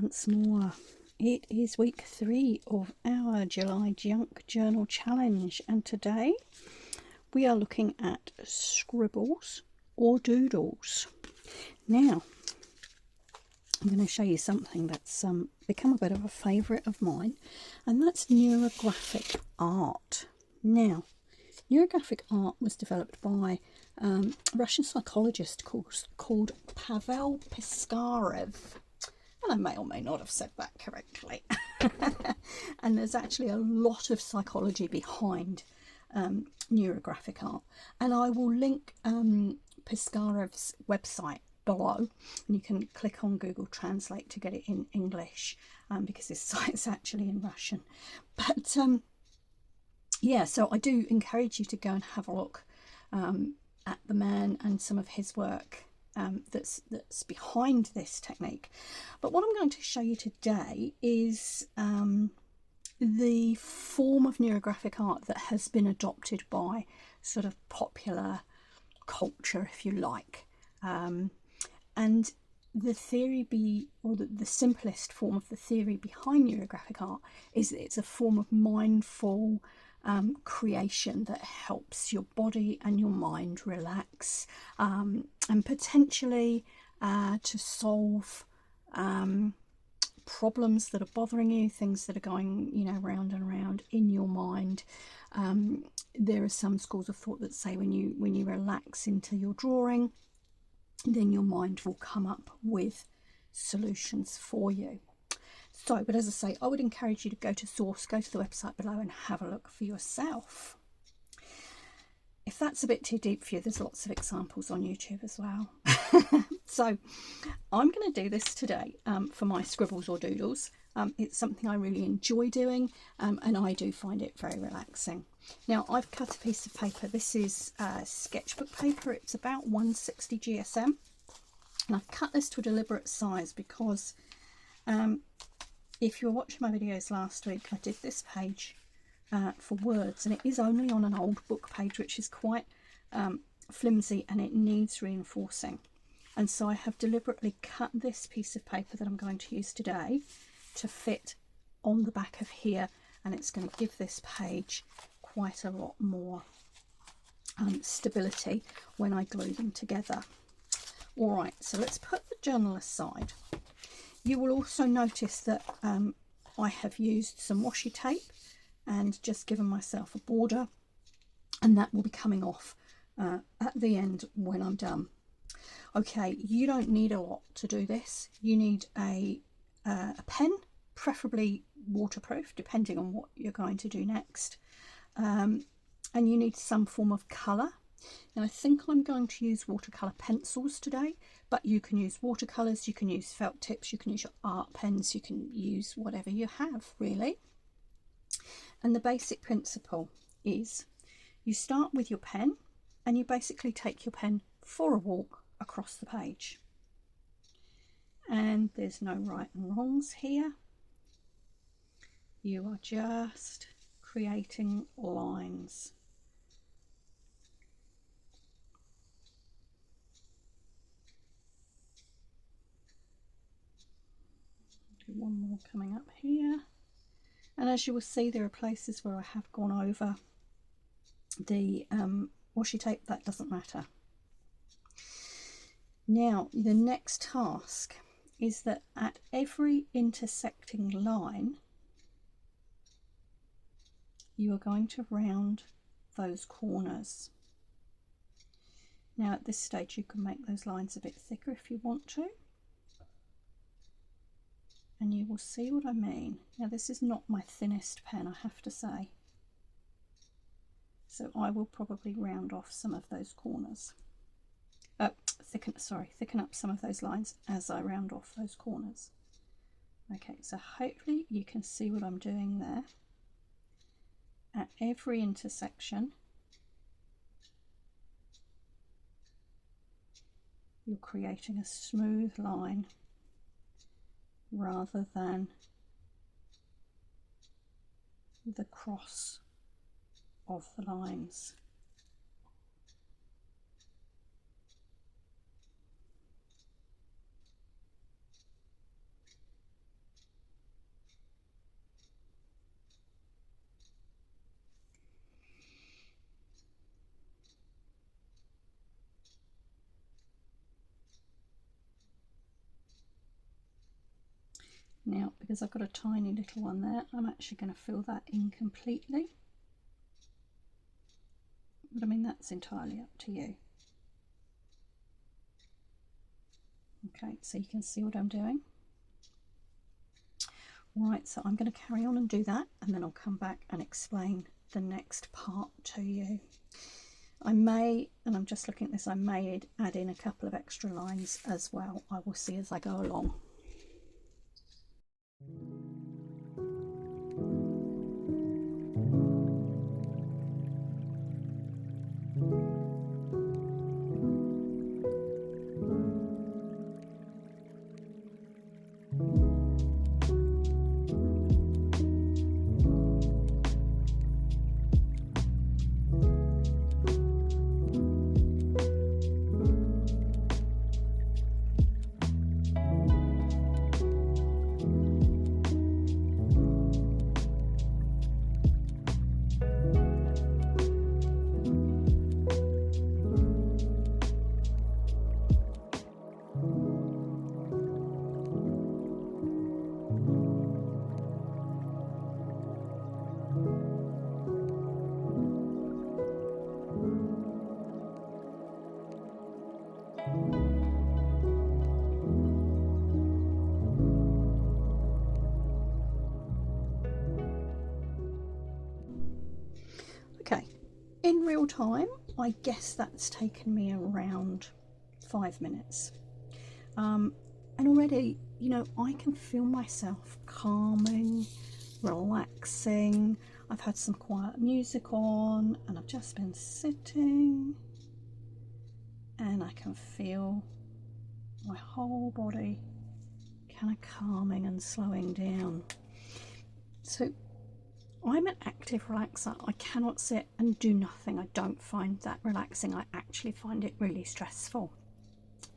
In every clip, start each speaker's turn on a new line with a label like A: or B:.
A: once more. It is week 3 of our July Junk Journal Challenge, and today we are looking at scribbles or doodles. Now, I'm going to show you something that's become a bit of a favourite of mine, and that's neurographic art. Now, neurographic art was developed by a Russian psychologist called Pavel Piskarev. And I may or may not have said that correctly. And there's actually a lot of psychology behind neurographic art. And I will link Piskarev's website below, and you can click on Google Translate to get it in English, because this site's actually in Russian. But yeah, so I do encourage you to go and have a look at the man and some of his work that's behind this technique. But what I'm going to show you today is the form of neurographic art that has been adopted by sort of popular culture, if you like. And the theory the simplest form of the theory behind neurographic art is that it's a form of mindful creation that helps your body and your mind relax, and potentially to solve problems that are bothering you, things that are going, round and round in your mind. There are some schools of thought that say when you relax into your drawing, then your mind will come up with solutions for you. So, but as I say, I would encourage you to go to source, go to the website below and have a look for yourself. If that's a bit too deep for you, there's lots of examples on YouTube as well. So I'm going to do this today for my scribbles or doodles. It's something I really enjoy doing, and I do find it very relaxing. Now, I've cut a piece of paper. This is sketchbook paper. It's about 160 GSM. And I've cut this to a deliberate size because if you were watching my videos last week, I did this page for words, and it is only on an old book page, which is quite flimsy and it needs reinforcing. And so I have deliberately cut this piece of paper that I'm going to use today to fit on the back of here, and it's going to give this page quite a lot more stability when I glue them together. All right, so let's put the journal aside. You will also notice that I have used some washi tape and just given myself a border, and that will be coming off at the end when I'm done. Okay, you don't need a lot to do this. You need a pen, preferably waterproof, depending on what you're going to do next. And you need some form of colour. And I think I'm going to use watercolour pencils today, but you can use watercolours, you can use felt tips, you can use your art pens, you can use whatever you have, really. And the basic principle is you start with your pen and you basically take your pen for a walk across the page. And there's no right and wrongs here. You are just creating lines. One more coming up here, and as you will see, there are places where I have gone over the washi tape. That doesn't matter. Now the next task is that at every intersecting line you are going to round those corners. Now at this stage you can make those lines a bit thicker if you want to, and you will see what I mean. Now this is not my thinnest pen, I have to say, so I will probably round off some of those corners, thicken up some of those lines as I round off those corners. Okay, so hopefully you can see what I'm doing there. At every intersection you're creating a smooth line rather than the cross of the lines. Now, because I've got a tiny little one there, I'm actually going to fill that in completely. But I mean, that's entirely up to you. Okay, so you can see what I'm doing. Right, so I'm going to carry on and do that, and then I'll come back and explain the next part to you. I may, and I'm just looking at this, I may add in a couple of extra lines as well. I will see as I go along. Okay, in real time, I guess that's taken me around 5 minutes. And already, you know, I can feel myself calming, relaxing. I've had some quiet music on and I've just been sitting and I can feel my whole body kind of calming and slowing down. So I'm an active relaxer. I cannot sit and do nothing. I don't find that relaxing. I actually find it really stressful.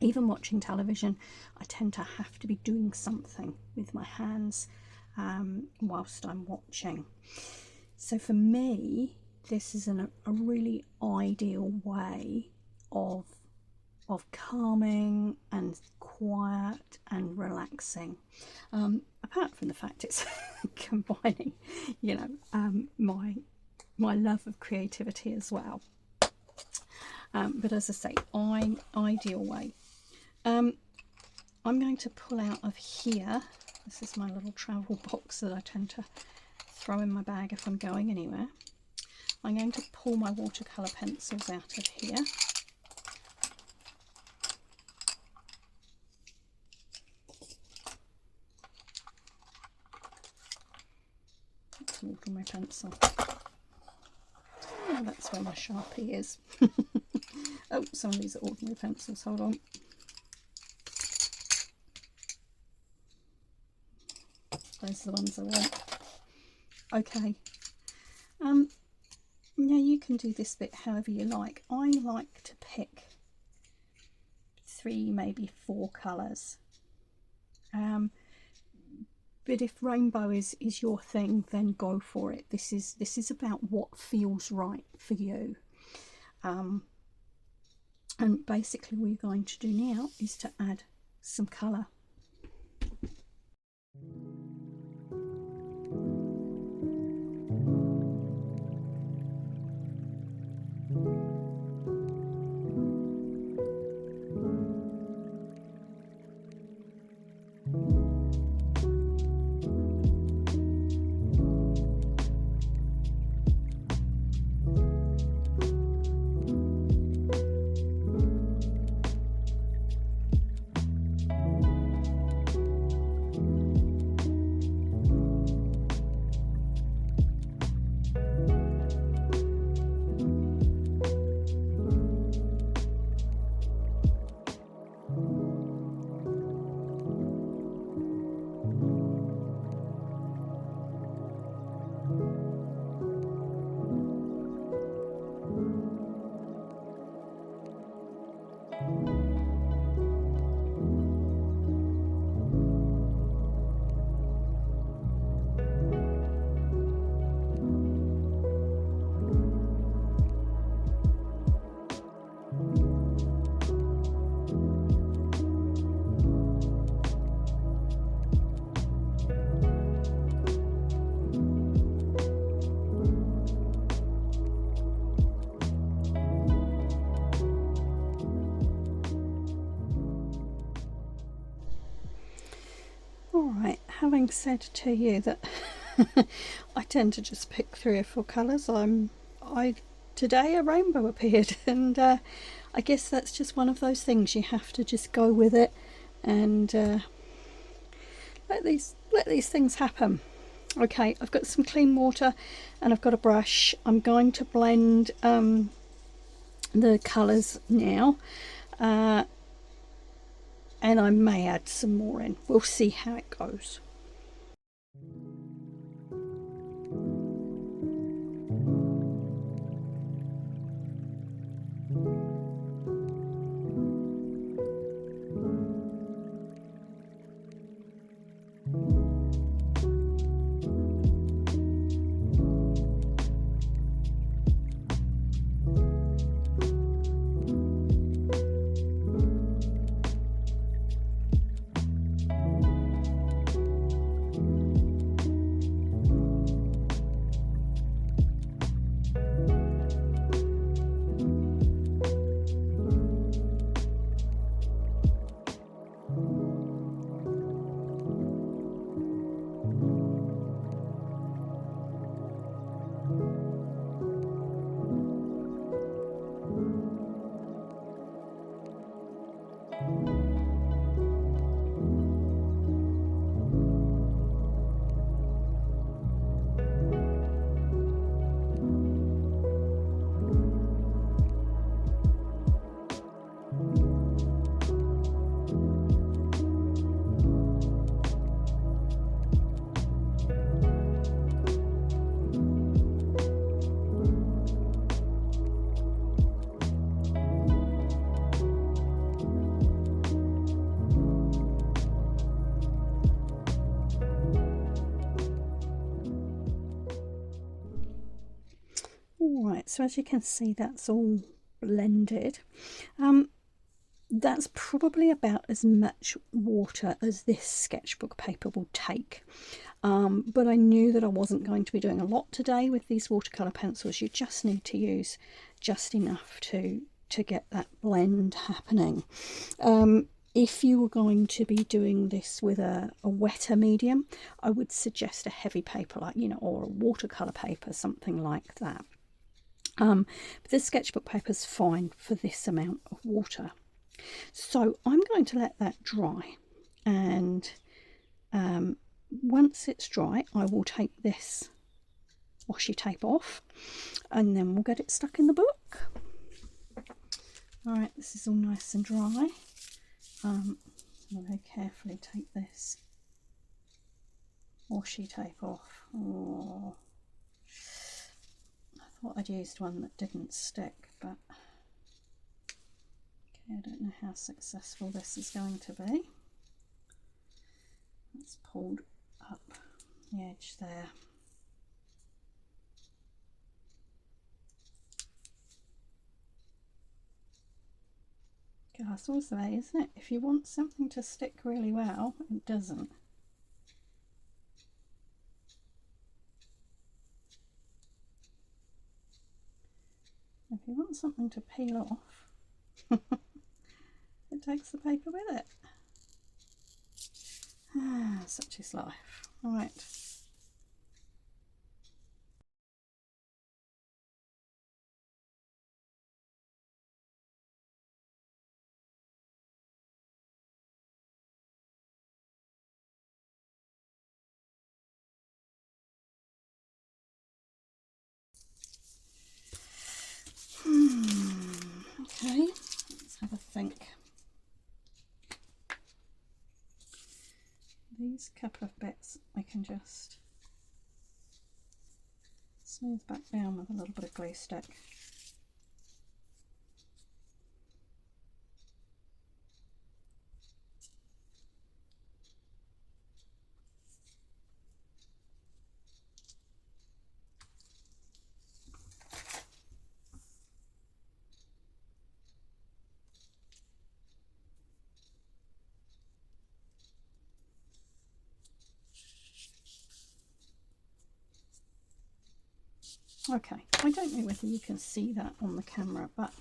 A: Even watching television, I tend to have to be doing something with my hands whilst I'm watching. So for me, this is a really ideal way of calming and quiet and relaxing. Apart from the fact it's combining, you know, my love of creativity as well. But as I say, ideal way. I'm going to pull out of here. This is my little travel box that I tend to throw in my bag if I'm going anywhere. I'm going to pull my watercolour pencils out of here. That's an ordinary pencil. Oh, that's where my Sharpie is. Oh, some of these are ordinary pencils. Hold on. Those are the ones I want. Okay. Now you can do this bit however you like. I like to pick 3, maybe 4 colours. But if rainbow is your thing, then go for it. This is about what feels right for you. And basically what you're going to do now is to add some colour. having said to you that I tend to just pick 3 or 4 colours, today a rainbow appeared, and I guess that's just one of those things. You have to just go with it and let these things happen. Okay, I've got some clean water and I've got a brush. I'm going to blend the colours now, and I may add some more in. We'll see how it goes. Alright, so as you can see, that's all blended. That's probably about as much water as this sketchbook paper will take. But I knew that I wasn't going to be doing a lot today with these watercolour pencils. You just need to use just enough to get that blend happening. If you were going to be doing this with a wetter medium, I would suggest a heavy paper, like, or a watercolour paper, something like that. But this sketchbook paper is fine for this amount of water. So I'm going to let that dry, and once it's dry, I will take this washi tape off, and then we'll get it stuck in the book. Alright, this is all nice and dry. I'll very carefully take this washi tape off. Oh, I thought I'd used one that didn't stick, but okay, I don't know how successful this is going to be. It's pulled up the edge there. That's always the way, isn't it? If you want something to stick really well, it doesn't. If you want something to peel off, it takes the paper with it. Such is life. All right. Okay, let's have a think. These couple of bits I can just smooth back down with a little bit of glue stick. Okay, I don't know whether you can see that on the camera, but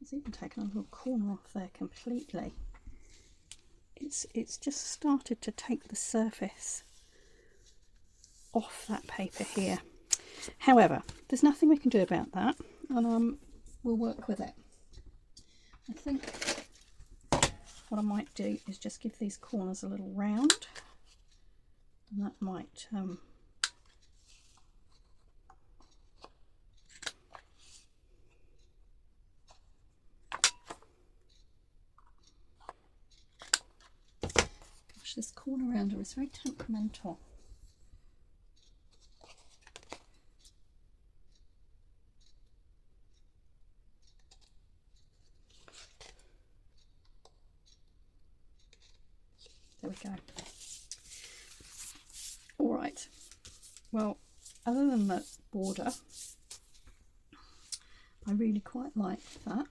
A: it's even taken a little corner off there completely. it's just started to take the surface off that paper here. However, there's nothing we can do about that, and we'll work with it. I think what I might do is just give these corners a little round, and that might gosh, this corner rounder is very temperamental. There we go. All right. Well, other than that border, I really quite like that.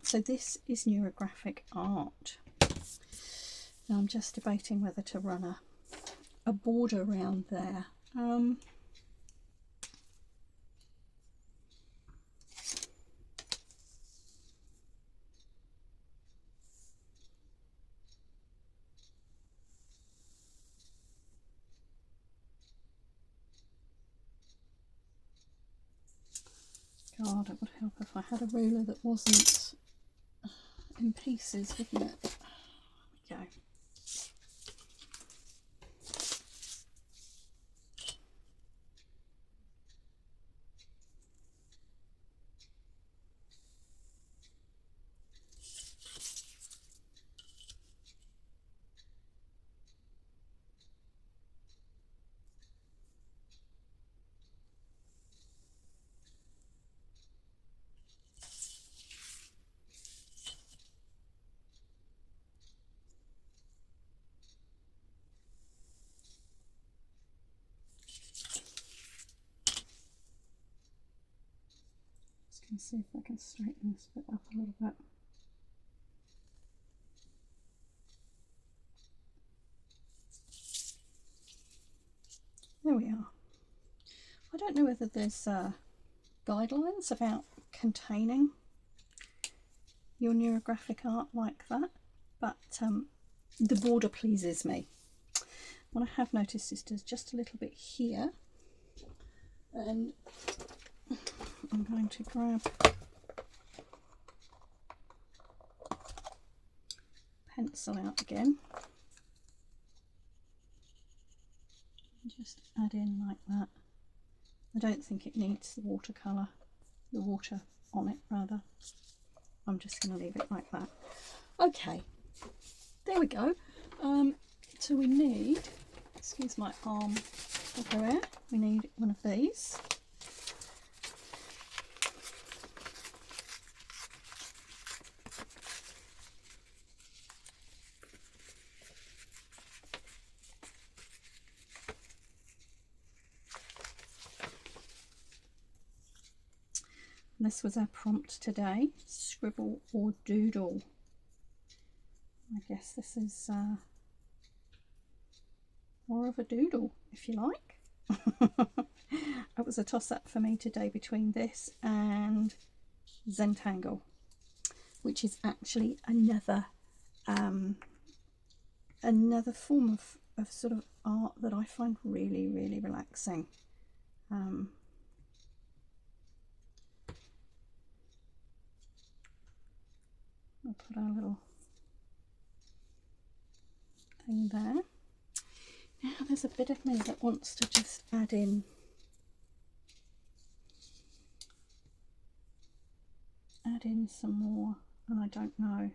A: So this is Neurographic art. Now I'm just debating whether to run a border around there. God, it would help if I had a ruler that wasn't in pieces, wouldn't it? There we go. Let's see if I can straighten this bit up a little bit. There we are. I don't know whether there's guidelines about containing your neurographic art like that, but the border pleases me. What I have noticed is there's just a little bit here, and I'm going to grab pencil out again and just add in like that. I don't think it needs the watercolour, the water on it rather. I'm just going to leave it like that. Okay, there we go. So we need, excuse my arm everywhere, we need one of these. This was our prompt today, scribble or doodle. I guess this is more of a doodle, if you like. It was a toss-up for me today between this and Zentangle, which is actually another another form of sort of art that I find really, really relaxing. I'll put our little thing there. Now there's a bit of me that wants to just add in some more, and I don't know,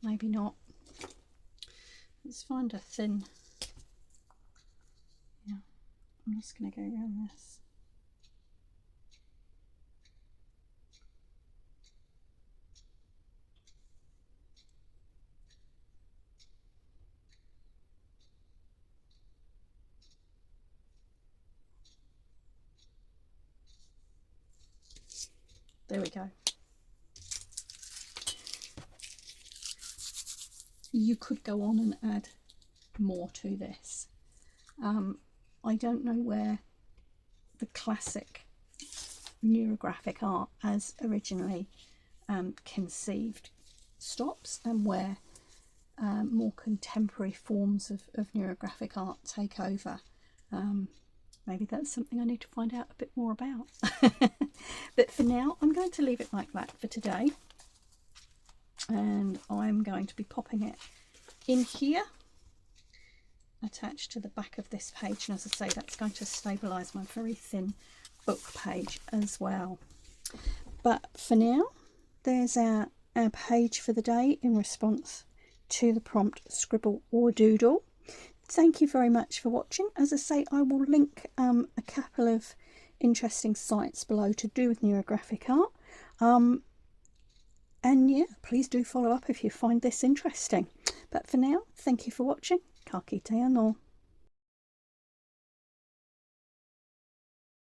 A: maybe not. Let's find a thin, yeah, I'm just going to go around this. There we go. You could go on and add more to this. I don't know where the classic neurographic art as originally conceived stops and where more contemporary forms of neurographic art take over. Maybe that's something I need to find out a bit more about. But for now, I'm going to leave it like that for today. And I'm going to be popping it in here, attached to the back of this page. And as I say, that's going to stabilise my very thin book page as well. But for now, there's our page for the day in response to the prompt Scribble or Doodle. Thank you very much for watching. As I say, I will link a couple of interesting sites below to do with neurographic art. And yeah, please do follow up if you find this interesting. But for now, thank you for watching. Ka kite anō.